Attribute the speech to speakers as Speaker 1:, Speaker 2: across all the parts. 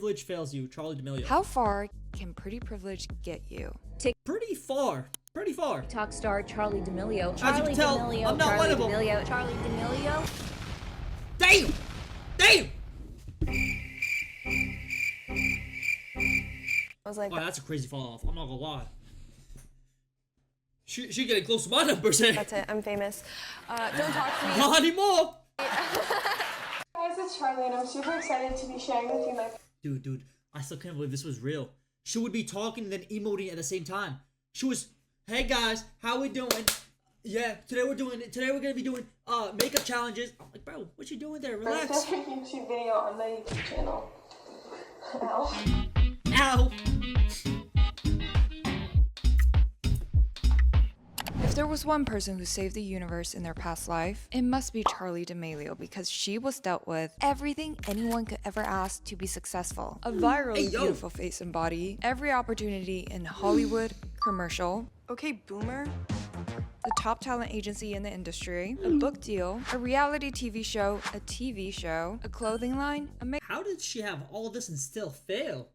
Speaker 1: privilege fails you, Charli D'Amelio.
Speaker 2: How far can pretty privilege get you?
Speaker 1: Pretty far. Pretty far.
Speaker 3: TikTok star Charli D'Amelio.
Speaker 1: As you can tell, I'm not one of them.
Speaker 3: Charli D'Amelio.
Speaker 1: Damn! Damn!
Speaker 4: I was like,
Speaker 1: oh, that's a crazy fall off. I'm not gonna lie. She getting close to my numbers here.
Speaker 4: that's it, I'm famous. Don't talk to me.
Speaker 1: Not anymore!
Speaker 5: Guys, it's Charli and I'm super excited to be sharing with you my...
Speaker 1: Dude, I still can't believe this was real. She would be talking and then emoting at the same time. She was, hey guys, how we doing? Yeah, today we're gonna be doing makeup challenges. I'm like, bro, what you doing there? Relax.
Speaker 5: First ever YouTube video on my YouTube channel. Ow.
Speaker 1: Ow!
Speaker 2: If there was one person who saved the universe in their past life, it must be Charli D'Amelio, because she was dealt with everything anyone could ever ask to be successful. A virally beautiful face and body, every opportunity in Hollywood, commercial,
Speaker 4: Okay, boomer.
Speaker 2: the top talent agency in the industry, a book deal, a reality TV show, a clothing line, a
Speaker 1: How did she have all this and still fail?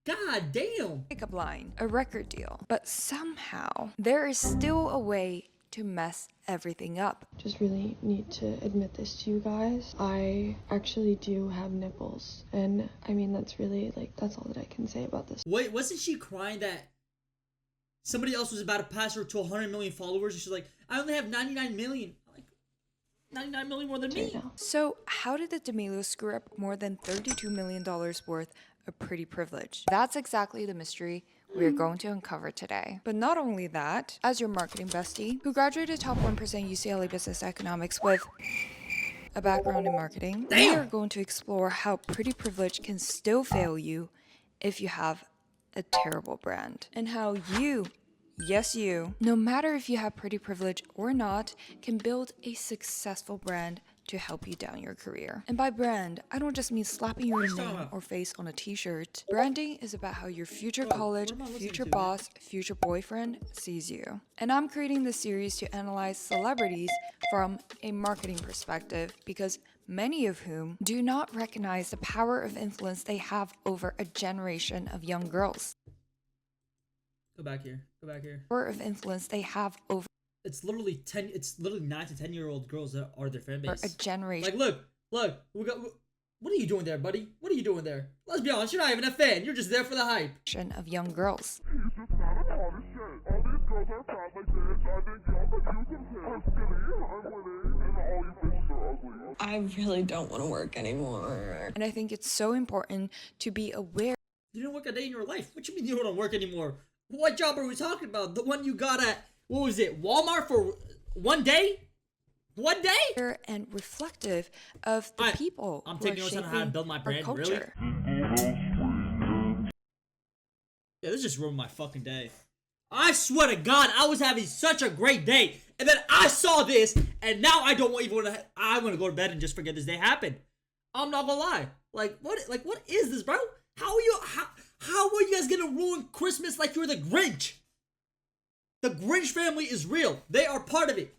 Speaker 1: God damn!
Speaker 2: makeup line, a record deal. But somehow, there is still a way to mess everything up.
Speaker 6: Just really need to admit this to you guys. I actually do have nipples. And I mean, that's really, like, that's all that I can say about this.
Speaker 1: Wait, wasn't she crying that somebody else was about to pass her to 100 million followers? And she's like, I only have 99 million. I'm like, 99 million more than me.
Speaker 2: So how did the D'Amelios screw up more than $32 million worth of pretty privilege? That's exactly the mystery we are going to uncover today. But not only that, as your marketing bestie, who graduated top 1% UCLA Business Economics with a background in marketing, we are going to explore how pretty privilege can still fail you if you have a terrible brand, and how you, yes you, no matter if you have pretty privilege or not, can build a successful brand to help you down your career. And by brand, I don't just mean slapping your name or face on a t-shirt. Branding is about how your future college, future boss, future boyfriend sees you. And I'm creating this series to analyze celebrities from a marketing perspective, because many of whom do not recognize the power of influence they have over a generation of young girls.
Speaker 1: Go back here. Go back here.
Speaker 2: Power of influence they have over
Speaker 1: It's literally 9 to 10-year-old girls that are their fan base.
Speaker 2: a generation.
Speaker 1: Like, look, what are you doing there, buddy? What are you doing there? Let's be honest, you're not even a fan. You're just there for the hype.
Speaker 2: Of young girls.
Speaker 6: I really don't want to work anymore.
Speaker 2: And I think it's so important to be aware.
Speaker 1: You didn't work a day in your life. What you mean you don't work anymore? What job are we talking about? The one you got at, what was it, Walmart for one day? One day?
Speaker 2: And reflective of the people.
Speaker 1: I'm taking notes on how to build my brand, really? Yeah, this just ruined my fucking day. I swear to God, I was having such a great day, and then I saw this, and now I don't even want to. I want to go to bed and just forget this day happened. I'm not gonna lie. Like what is this, bro? How are you guys gonna ruin Christmas like you're the Grinch? The Grinch family is real. They are part of it.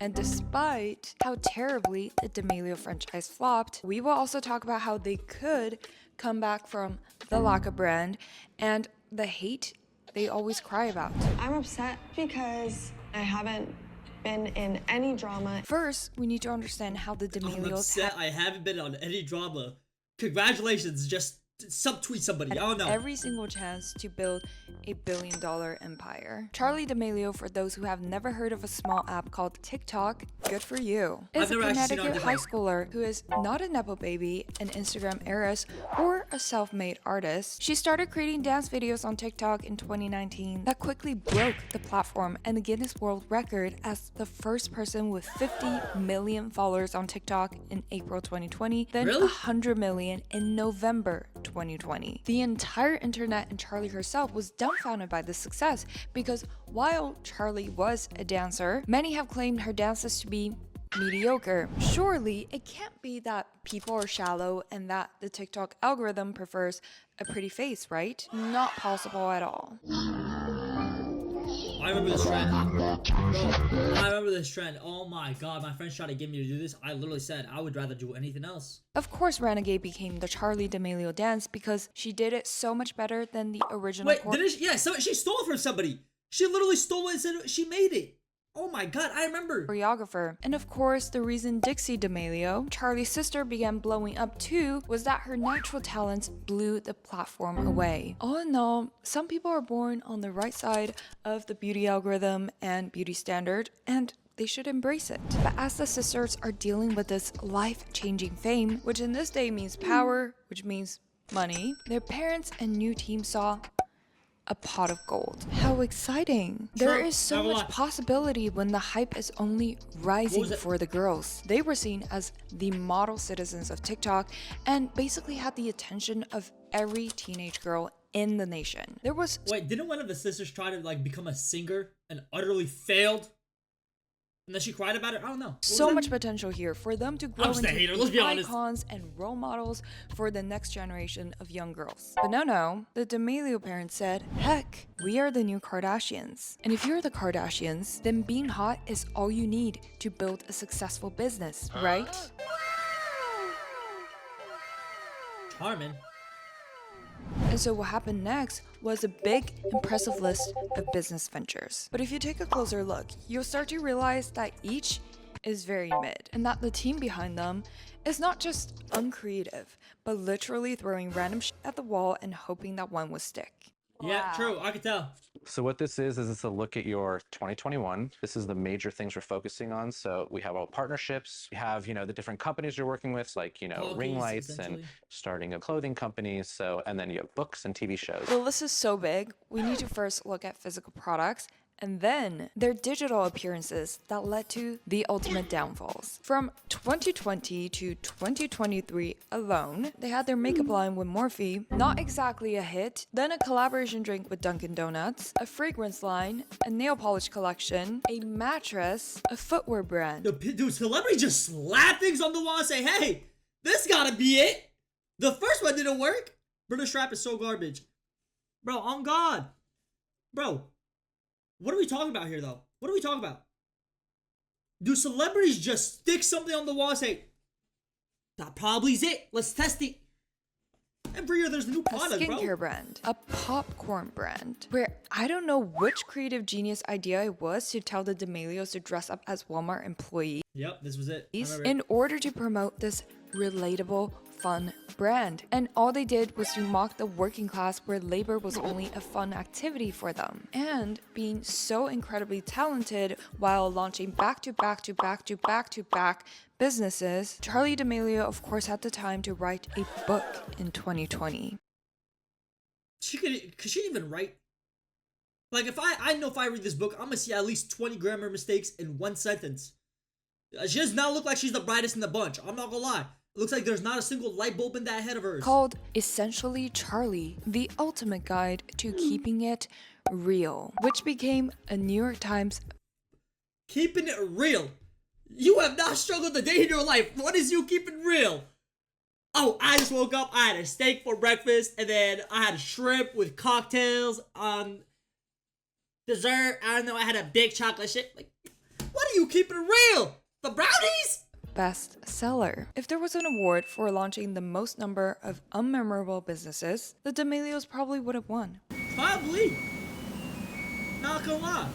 Speaker 2: And despite how terribly the D'Amelio franchise flopped, we will also talk about how they could come back from the lack of brand and the hate they always cry about.
Speaker 6: I'm upset because I haven't been in any drama.
Speaker 2: First, we need to understand how the
Speaker 1: I'm
Speaker 2: D'Amelios
Speaker 1: upset I haven't been on any drama. Congratulations, just subtweet somebody. I don't know.
Speaker 2: every single chance to build a billion-dollar empire. Charli D'Amelio, for those who have never heard of a small app called TikTok, good for you, is a Connecticut high schooler who is not a nepo baby, an Instagram heiress, or a self-made artist. She started creating dance videos on TikTok in 2019 that quickly broke the platform and the Guinness World Record as the first person with 50 million followers on TikTok in April 2020, then 100 million in November 2020. The entire internet and Charli herself was dumbfounded by this success, because while Charli was a dancer, many have claimed her dances to be mediocre. Surely it can't be that people are shallow and that the TikTok algorithm prefers a pretty face, right? Not possible at all.
Speaker 1: I remember this trend. Bro, I remember this trend. Oh my god, my friends tried to get me to do this. I literally said I would rather do anything else.
Speaker 2: Of course, Renegade became the Charlie D'Amelio dance because she did it so much better than the original.
Speaker 1: Wait, didn't she? Yeah, so she stole it from somebody. She literally stole it and said she made it. Oh my god, I remember.
Speaker 2: Choreographer. And of course, the reason Dixie D'Amelio, Charlie's sister, began blowing up too was that her natural talents blew the platform away. All in all, some people are born on the right side of the beauty algorithm and beauty standard, and they should embrace it. But as the sisters are dealing with this life-changing fame, which in this day means power, which means money, their parents and new team saw a pot of gold. How exciting. There is so much possibility when the hype is only rising for the girls. They were seen as the model citizens of TikTok and basically had the attention of every teenage girl in the nation. There was...
Speaker 1: Wait, didn't one of the sisters try to like become a singer and utterly failed? And then she cried about it? I don't know.
Speaker 2: So much potential here for them to grow into
Speaker 1: let's be honest.
Speaker 2: icons and role models for the next generation of young girls. But no, the D'Amelio parents said, heck, we are the new Kardashians. And if you're the Kardashians, then being hot is all you need to build a successful business, right?
Speaker 1: Charmin.
Speaker 2: And so what happened next was a big, impressive list of business ventures. But if you take a closer look, you'll start to realize that each is very mid, and that the team behind them is not just uncreative, but literally throwing random shit at the wall and hoping that one would stick.
Speaker 1: Yeah, true. I could tell.
Speaker 7: So what this is it's a look at your 2021. This is the major things we're focusing on. So we have all partnerships. We have, the different companies you're working with, like, ring lights and starting a clothing company. So, and then you have books and TV shows.
Speaker 2: The list is so big, we need to first look at physical products and then their digital appearances that led to the ultimate downfalls. From 2020 to 2023 alone, they had their makeup line with Morphe, not exactly a hit, then a collaboration drink with Dunkin' Donuts, a fragrance line, a nail polish collection, a mattress, a footwear brand.
Speaker 1: Dude, celebrities just slap things on the wall and say, hey, this gotta be it. The first one didn't work. British rap is so garbage. Bro, on God. Bro. What are we talking about here, though? What are we talking about? Do celebrities just stick something on the wall and say, that probably is it. Let's test it. Every year there's a new product,
Speaker 2: a skincare brand, a popcorn brand, where I don't know which creative genius idea it was to tell the D'Amelios to dress up as Walmart employees.
Speaker 1: Yep, this was it.
Speaker 2: In order to promote this relatable, fun brand. And all they did was to mock the working class where labor was only a fun activity for them. And being so incredibly talented while launching back to back businesses, Charli D'Amelio of course had the time to write a book in 2020.
Speaker 1: Could she even write? Like, if I know if I read this book, I'm gonna see at least 20 grammar mistakes in one sentence. She does not look like she's the brightest in the bunch. I'm not gonna lie. It looks like there's not a single light bulb in that head of hers.
Speaker 2: Called Essentially Charli, the ultimate guide to keeping it real, which became a New York Times.
Speaker 1: Keeping it real? You have not struggled a day in your life. What is you keeping real? Oh, I just woke up, I had a steak for breakfast, and then I had shrimp with cocktails on dessert. I don't know, I had a big chocolate chip. Like, what are you keeping real? The brownies?
Speaker 2: Bestseller. If there was an award for launching the most number of unmemorable businesses, the D'Amelios probably would have won.
Speaker 1: Probably. Not gonna lie.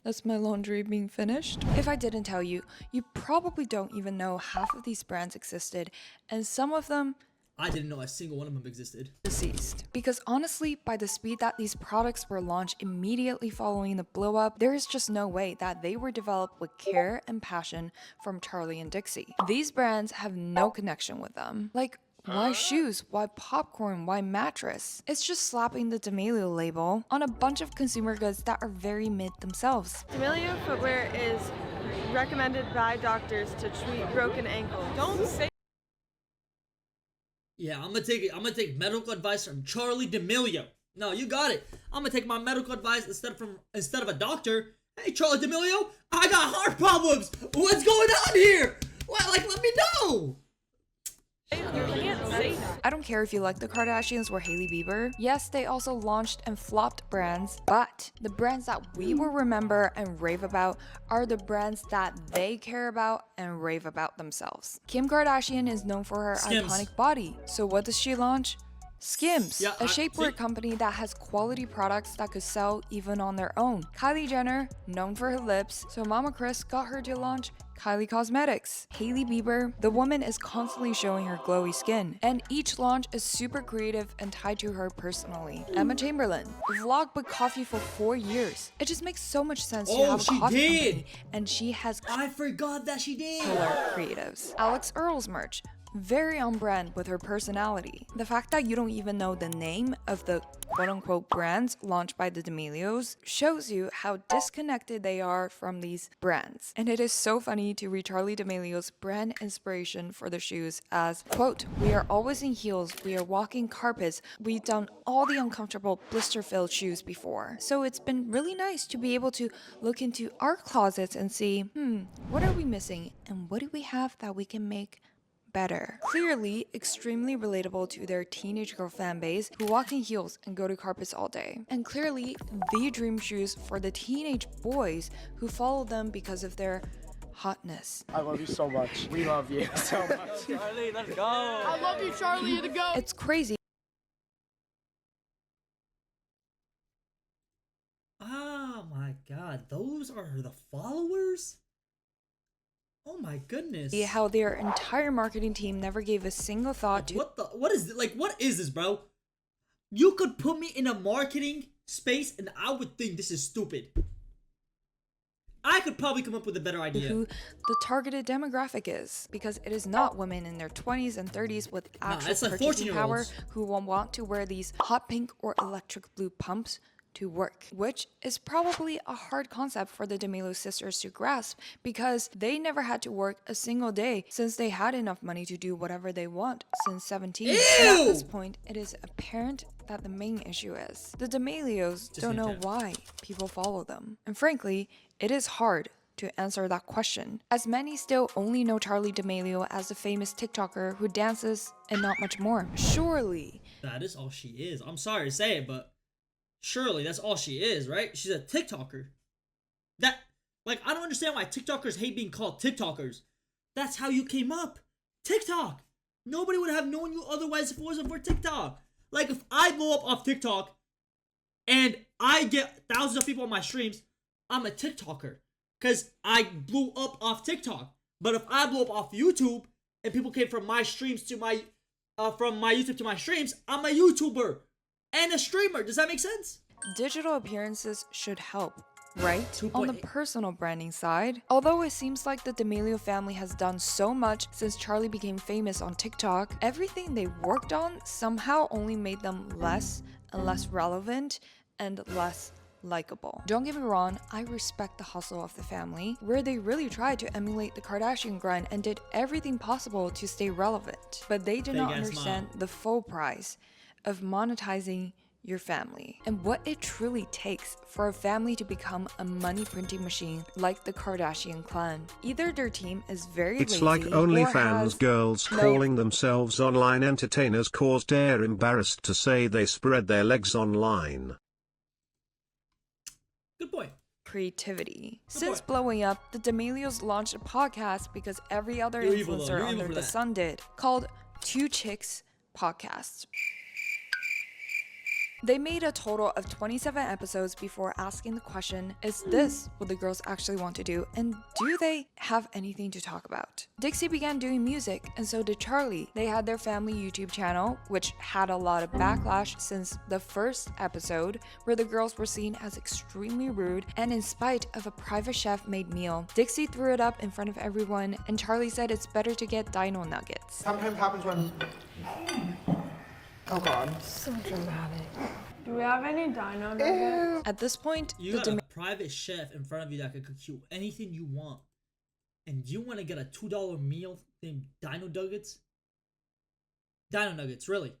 Speaker 2: That's my laundry being finished. If I didn't tell you, you probably don't even know half of these brands existed, and some of them
Speaker 1: I didn't know a single one of them existed.
Speaker 2: Deceased. Because honestly, by the speed that these products were launched immediately following the blow up, there is just no way that they were developed with care and passion from Charli and Dixie. These brands have no connection with them. Like, why shoes? Why popcorn? Why mattress? It's just slapping the D'Amelio label on a bunch of consumer goods that are very mid themselves.
Speaker 5: D'Amelio footwear is recommended by doctors to treat broken ankles. Don't say.
Speaker 1: Yeah, I'm gonna take medical advice from Charli D'Amelio. No, you got it. I'm gonna take my medical advice instead of a doctor. Hey, Charli D'Amelio, I got heart problems. What's going on here? What? Like, let me know.
Speaker 5: You can't say that.
Speaker 2: I don't care if you like the Kardashians or Hailey Bieber. Yes, they also launched and flopped brands, but the brands that we will remember and rave about are the brands that they care about and rave about themselves. Kim Kardashian is known for her
Speaker 1: Skims.
Speaker 2: iconic body, so what does she launch? Skims,
Speaker 1: Yeah,
Speaker 2: a shapewear company that has quality products that could sell even on their own. Kylie Jenner, known for her lips, so Mama Chris got her to launch Kylie Cosmetics. Hailey Bieber, the woman is constantly showing her glowy skin, and each launch is super creative and tied to her personally. Emma Chamberlain, vlogged with coffee for 4 years. It just makes so much sense to have a
Speaker 1: she
Speaker 2: coffee
Speaker 1: did.
Speaker 2: company, and she has
Speaker 1: I forgot that she did.
Speaker 2: killer creatives. Alex Earl's merch, very on brand with her personality. The fact that you don't even know the name of the quote-unquote brands launched by the D'Amelios shows you how disconnected they are from these brands. And it is so funny to read Charli D'Amelio's brand inspiration for the shoes as, quote, "We are always in heels, we are walking carpets, we've done all the uncomfortable blister-filled shoes before." So it's been really nice to be able to look into our closets and see, what are we missing and what do we have that we can make better. Clearly, extremely relatable to their teenage girl fan base who walk in heels and go to carpets all day. And clearly, the dream shoes for the teenage boys who follow them because of their hotness.
Speaker 8: I love you so much. We love you so much.
Speaker 1: Charli, let's go.
Speaker 5: I love you, Charlie. You're the go.
Speaker 2: It's crazy.
Speaker 1: Oh my god, those are the followers? Oh my goodness.
Speaker 2: How their entire marketing team never gave a single thought to
Speaker 1: What is this, bro? You could put me in a marketing space and I would think this is stupid. I could probably come up with a better idea.
Speaker 2: who the targeted demographic is, because it is not women in their 20s and 30s with actual
Speaker 1: it's like
Speaker 2: purchasing power
Speaker 1: 14-year-olds.
Speaker 2: who will want to wear these hot pink or electric blue pumps to work, which is probably a hard concept for the D'Amelio sisters to grasp because they never had to work a single day since they had enough money to do whatever they want since 17. And at this point, it is apparent that the main issue is the D'Amelios don't know why people follow them. And frankly, it is hard to answer that question, as many still only know Charli D'Amelio as the famous TikToker who dances and not much more. Surely,
Speaker 1: That is all she is. I'm sorry to say it, but surely that's all she is, right? She's a TikToker. I don't understand why TikTokers hate being called TikTokers. That's how you came up. TikTok. Nobody would have known you otherwise if it wasn't for TikTok. Like, if I blow up off TikTok and I get thousands of people on my streams, I'm a TikToker. Because I blew up off TikTok. But if I blow up off YouTube and people came from my streams to my, from my YouTube to my streams, I'm a YouTuber and a streamer. Does that make sense?
Speaker 2: digital appearances should help, right?
Speaker 1: 2.8
Speaker 2: On the personal branding side, although it seems like the D'Amelio family has done so much since Charli became famous on TikTok, everything they worked on somehow only made them less and less relevant and less likable. Don't get me wrong, I respect the hustle of the family, where they really tried to emulate the Kardashian grind and did everything possible to stay relevant. But they did not understand the full price of monetizing your family and what it truly takes for a family to become a money printing machine like the Kardashian clan. Either their team is very
Speaker 9: It's
Speaker 2: lazy
Speaker 9: like
Speaker 2: or
Speaker 9: OnlyFans
Speaker 2: has
Speaker 9: girls
Speaker 2: no
Speaker 9: calling themselves online entertainers cause they're embarrassed to say they spread their legs online.
Speaker 1: Good point.
Speaker 2: creativity.
Speaker 1: Good
Speaker 2: Since
Speaker 1: point.
Speaker 2: blowing up, the D'Amelios launched a podcast because every other
Speaker 1: You're evil, though.
Speaker 2: influencer
Speaker 1: You're evil
Speaker 2: under
Speaker 1: for
Speaker 2: the
Speaker 1: that.
Speaker 2: sun did, called Two Chicks Podcast. They made a total of 27 episodes before asking the question, is this what the girls actually want to do, and do they have anything to talk about? Dixie began doing music, and so did Charli. They had their family YouTube channel, which had a lot of backlash since the first episode, where the girls were seen as extremely rude, and in spite of a private chef-made meal, Dixie threw it up in front of everyone, and Charli said it's better to get dino nuggets.
Speaker 8: Sometimes happens when. Oh God.
Speaker 4: So dramatic.
Speaker 5: Do we have any dino nuggets?
Speaker 2: At this point,
Speaker 1: You
Speaker 2: the
Speaker 1: got a private chef in front of you that could cook you anything you want. And you want to get a $2 meal named Dino Nuggets? Dino Nuggets, really.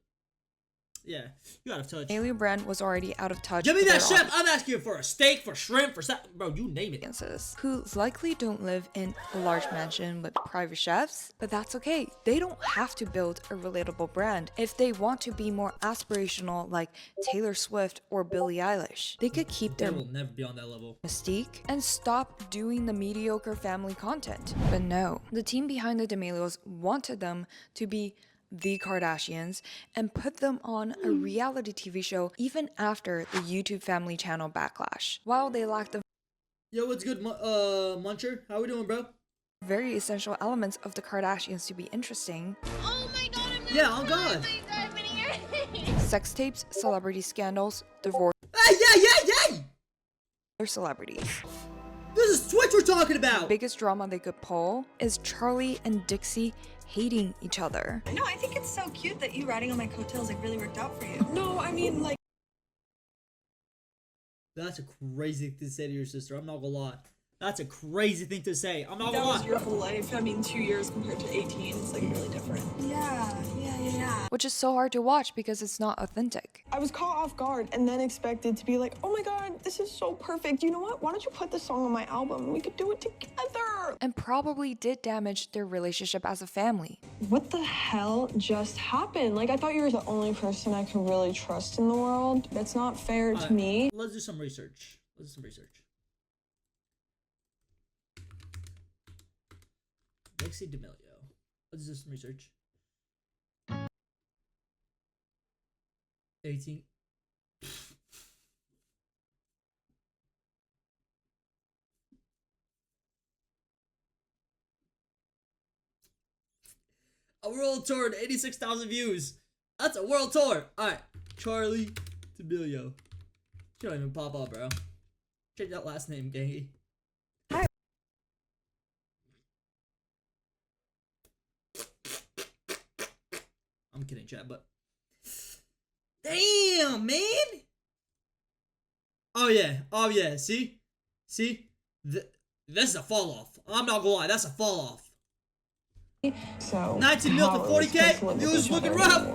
Speaker 1: Yeah, you out of touch.
Speaker 2: D'Amelio brand was already out of touch.
Speaker 1: Give me
Speaker 2: with
Speaker 1: that
Speaker 2: their
Speaker 1: chef. I'm asking you for a steak, for shrimp, for bro, you name it.
Speaker 2: audiences, who likely don't live in a large mansion with private chefs, but that's okay. They don't have to build a relatable brand. If they want to be more aspirational like Taylor Swift or Billie Eilish, they could keep
Speaker 1: They
Speaker 2: their
Speaker 1: will never be on that level.
Speaker 2: mystique and stop doing the mediocre family content. But no, the team behind the D'Amelios wanted them to be the Kardashians and put them on a reality TV show even after the YouTube family channel backlash. While they lacked the
Speaker 1: Yo, what's good, Muncher? How we doing, bro?
Speaker 2: very essential elements of the Kardashians to be interesting,
Speaker 3: Oh my god, I'm
Speaker 1: Yeah, on God.
Speaker 2: sex tapes, celebrity scandals, divorce,
Speaker 1: Hey, yeah.
Speaker 2: their celebrities.
Speaker 1: This is Twitch we're talking
Speaker 2: The
Speaker 1: about.
Speaker 2: biggest drama they could pull is Charlie and Dixie hating each other.
Speaker 4: No, I think it's so cute that you riding on my coattails like really worked out for you. No, I mean like
Speaker 1: That's a crazy thing to say to your sister. I'm not gonna lie. That's a crazy thing to say. I'm not
Speaker 4: that
Speaker 1: gonna
Speaker 4: was
Speaker 1: lie.
Speaker 4: your whole life. I mean, 2 years compared to 18, it's like really different. Yeah.
Speaker 2: Which is so hard to watch because it's not authentic.
Speaker 10: I was caught off guard and then expected to be like, oh my god, this is so perfect. You know what? Why don't you put this song on my album? We could do it together.
Speaker 2: And probably did damage their relationship as a family.
Speaker 10: What the hell just happened? Like, I thought you were the only person I could really trust in the world. That's not fair to me.
Speaker 1: Let's do some research. Dixie D'Amelio. Let's do some research. 18. A world tour and 86,000 views. That's a world tour. Alright. Charlie D'Amelio. She don't even pop up, bro. Change that last name, gangy. I'm kidding, chat, but damn, man. Oh yeah. See, this is a fall off. I'm not gonna lie, that's a fall off.
Speaker 10: So
Speaker 1: 19 mil to 40K. Views looking rough.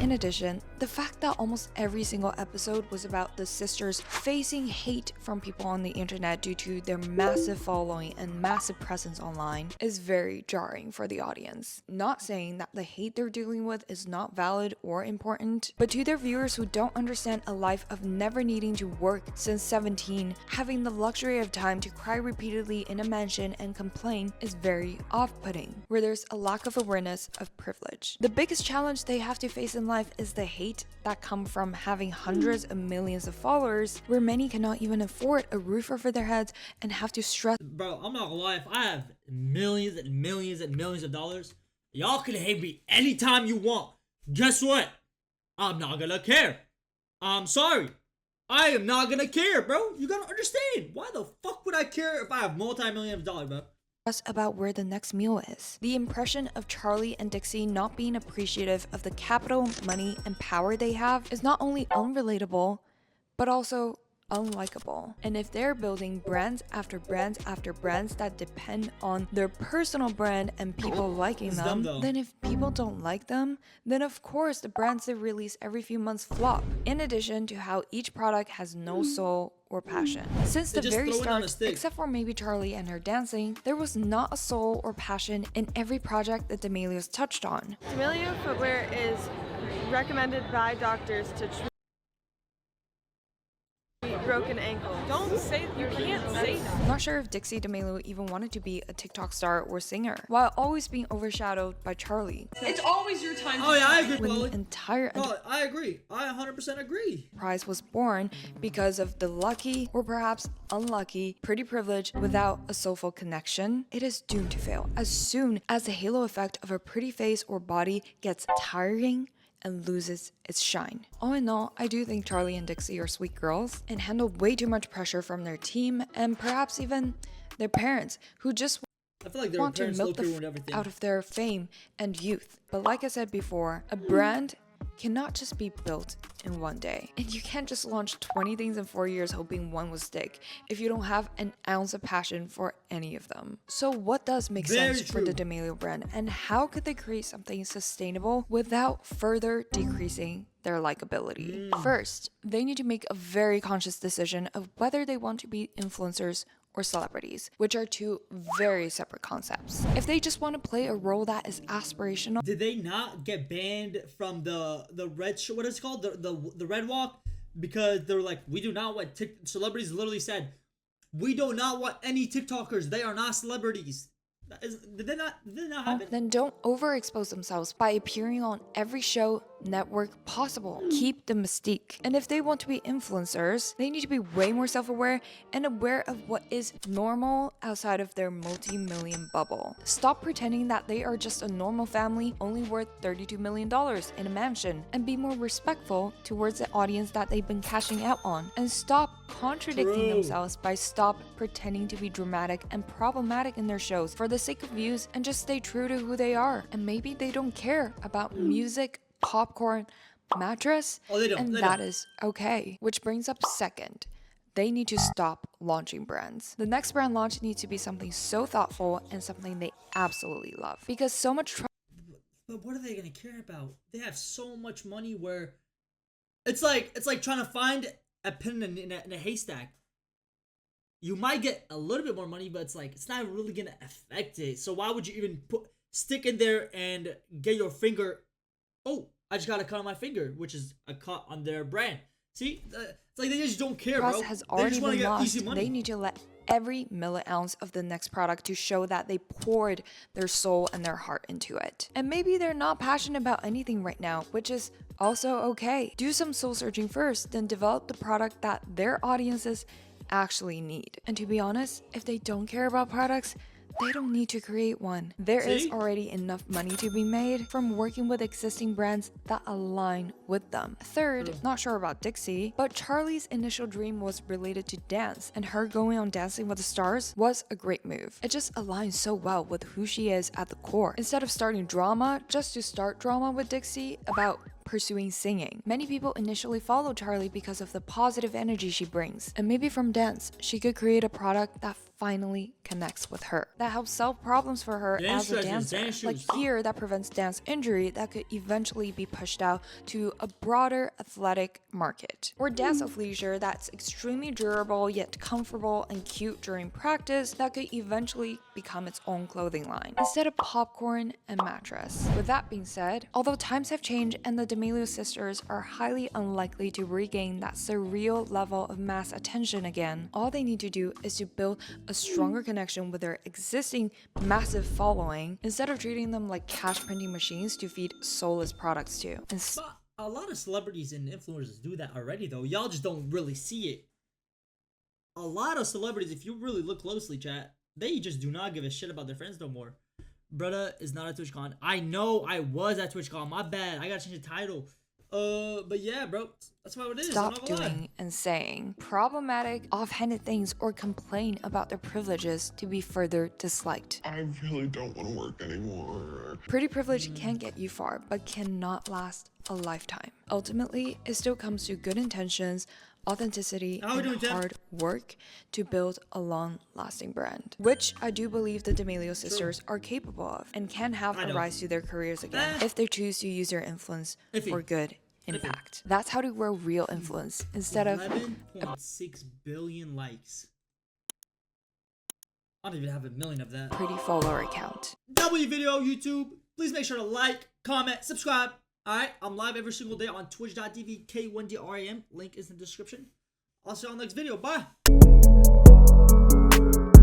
Speaker 2: In addition, the fact that almost every single episode was about the sisters facing hate from people on the internet due to their massive following and massive presence online is very jarring for the audience. Not saying that the hate they're dealing with is not valid or important, but to their viewers who don't understand a life of never needing to work since 17, having the luxury of time to cry repeatedly in a mansion and complain is very off-putting, where there's a lack of awareness of privilege. The biggest challenge they have to face in life is the hate that come from having hundreds of millions of followers, where many cannot even afford a roof over their heads and have to stress.
Speaker 1: Bro, I'm not gonna lie, if I have millions and millions and millions of dollars, y'all can hate me anytime you want. Guess what? I'm not gonna care. I'm sorry. I am not gonna care, bro. You gotta understand. Why the fuck would I care if I have multi-million dollars, bro?
Speaker 2: About where the next meal is. The impression of Charlie and Dixie not being appreciative of the capital, money, and power they have is not only unrelatable, but also unlikable. And if they're building brands after brands after brands that depend on their personal brand and people liking
Speaker 1: It's
Speaker 2: them,
Speaker 1: dumb, though.
Speaker 2: then if people don't like them, then of course the brands they release every few months flop. In addition to how each product has no soul or passion. Since
Speaker 1: They
Speaker 2: the
Speaker 1: just
Speaker 2: very
Speaker 1: throw it on a
Speaker 2: start,
Speaker 1: stick.
Speaker 2: except for maybe Charlie and her dancing, there was not a soul or passion in every project that D'Amelios touched on.
Speaker 5: D'Amelio footwear is recommended by doctors to treat broken ankle. Don't say, you can't say that.
Speaker 2: Not sure if Dixie D'Amelio even wanted to be a TikTok star or singer, while always being overshadowed by Charlie.
Speaker 4: it's always your time.
Speaker 1: Oh yeah, I agree,
Speaker 2: When the
Speaker 1: Polly.
Speaker 2: entire
Speaker 1: Oh, I agree. I 100% agree.
Speaker 2: enterprise was born because of the lucky, or perhaps unlucky, pretty privilege without a soulful connection, it is doomed to fail. As soon as the halo effect of a pretty face or body gets tiring and loses its shine. All in all, I do think Charlie and Dixie are sweet girls and handle way too much pressure from their team and perhaps even their parents, who just
Speaker 1: I feel like their
Speaker 2: want to
Speaker 1: parents
Speaker 2: milk
Speaker 1: low-key
Speaker 2: the
Speaker 1: ruined everything.
Speaker 2: out of their fame and youth. But like I said before, a brand cannot just be built in one day. And you can't just launch 20 things in 4 years hoping one will stick if you don't have an ounce of passion for any of them. So what does make sense for the D'Amelio brand, and how could they create something sustainable without further decreasing their likability? First, they need to make a very conscious decision of whether they want to be influencers or celebrities, which are two very separate concepts. If they just want to play a role that is aspirational,
Speaker 1: did they not get banned from the red show? What is it called? The red walk? Because they were like, we do not want celebrities. Literally said, we do not want any TikTokers. They are not celebrities. Did they not happen?
Speaker 2: then don't overexpose themselves by appearing on every show network possible. Keep the mystique. And if they want to be influencers, they need to be way more self-aware and aware of what is normal outside of their multi-million bubble. Stop pretending that they are just a normal family only worth $32 million in a mansion, and be more respectful towards the audience that they've been cashing out on. And stop contradicting themselves by stop pretending to be dramatic and problematic in their shows for the sake of views, and just stay true to who they are. And maybe they don't care about music, popcorn, mattress, and that is okay. Which brings up second, they need to stop launching brands. The next brand launch needs to be something so thoughtful and something they absolutely love, because so much
Speaker 1: but what are they gonna care about? They have so much money where it's like trying to find a pin in a haystack. You might get a little bit more money, but it's not really gonna affect it. So why would you even stick in there and get your finger? Oh, I just got a cut on my finger, which is a cut on their brand. See, it's like they just don't care, bro.
Speaker 2: Has already been lost. They need to let every milliounce of the next product to show that they poured their soul and their heart into it. And maybe they're not passionate about anything right now, which is also okay. Do some soul searching first, then develop the product that their audiences actually need. And to be honest, if they don't care about products, they don't need to create one. There is already enough money to be made from working with existing brands that align with them. Third, not sure about Dixie, but Charli's initial dream was related to dance, and her going on Dancing with the Stars was a great move. It just aligns so well with who she is at the core. Instead of starting drama just to start drama with Dixie about pursuing singing. Many people initially follow Charli because of the positive energy she brings, and maybe from dance, she could create a product that finally connects with her, that helps solve problems for her as a dancer, like gear that prevents dance injury that could eventually be pushed out to a broader athletic market, or dance athleisure that's extremely durable yet comfortable and cute during practice that could eventually become its own clothing line, instead of popcorn and mattress. With that being said, although times have changed and the D'Amelio sisters are highly unlikely to regain that surreal level of mass attention again, all they need to do is to build a stronger connection with their existing massive following, instead of treating them like cash printing machines to feed soulless products to.
Speaker 1: But a lot of celebrities and influencers do that already, though. Y'all just don't really see it. A lot of celebrities, if you really look closely, chat, they just do not give a shit about their friends no more. Brother is not at TwitchCon. I know I was at TwitchCon. My bad. I gotta change the title. But yeah, bro, that's what it is.
Speaker 2: Stop doing and saying problematic, offhanded things or complain about their privileges to be further disliked.
Speaker 11: I really don't want to work anymore.
Speaker 2: Pretty privilege can get you far, but cannot last a lifetime. Ultimately, it still comes to good intentions, authenticity, and hard work to build a long-lasting brand, which I do believe the D'Amelio sisters are capable of, and can have a rise to their careers again if they choose to use their influence for good impact. That's how to grow real influence instead of
Speaker 1: 11.6 billion likes. I don't even have a million of that.
Speaker 2: Pretty follower account.
Speaker 1: W video, YouTube. Please make sure to like, comment, subscribe. Alright, I'm live every single day on twitch.tv K1dram. Link is in the description. I'll see you on the next video. Bye.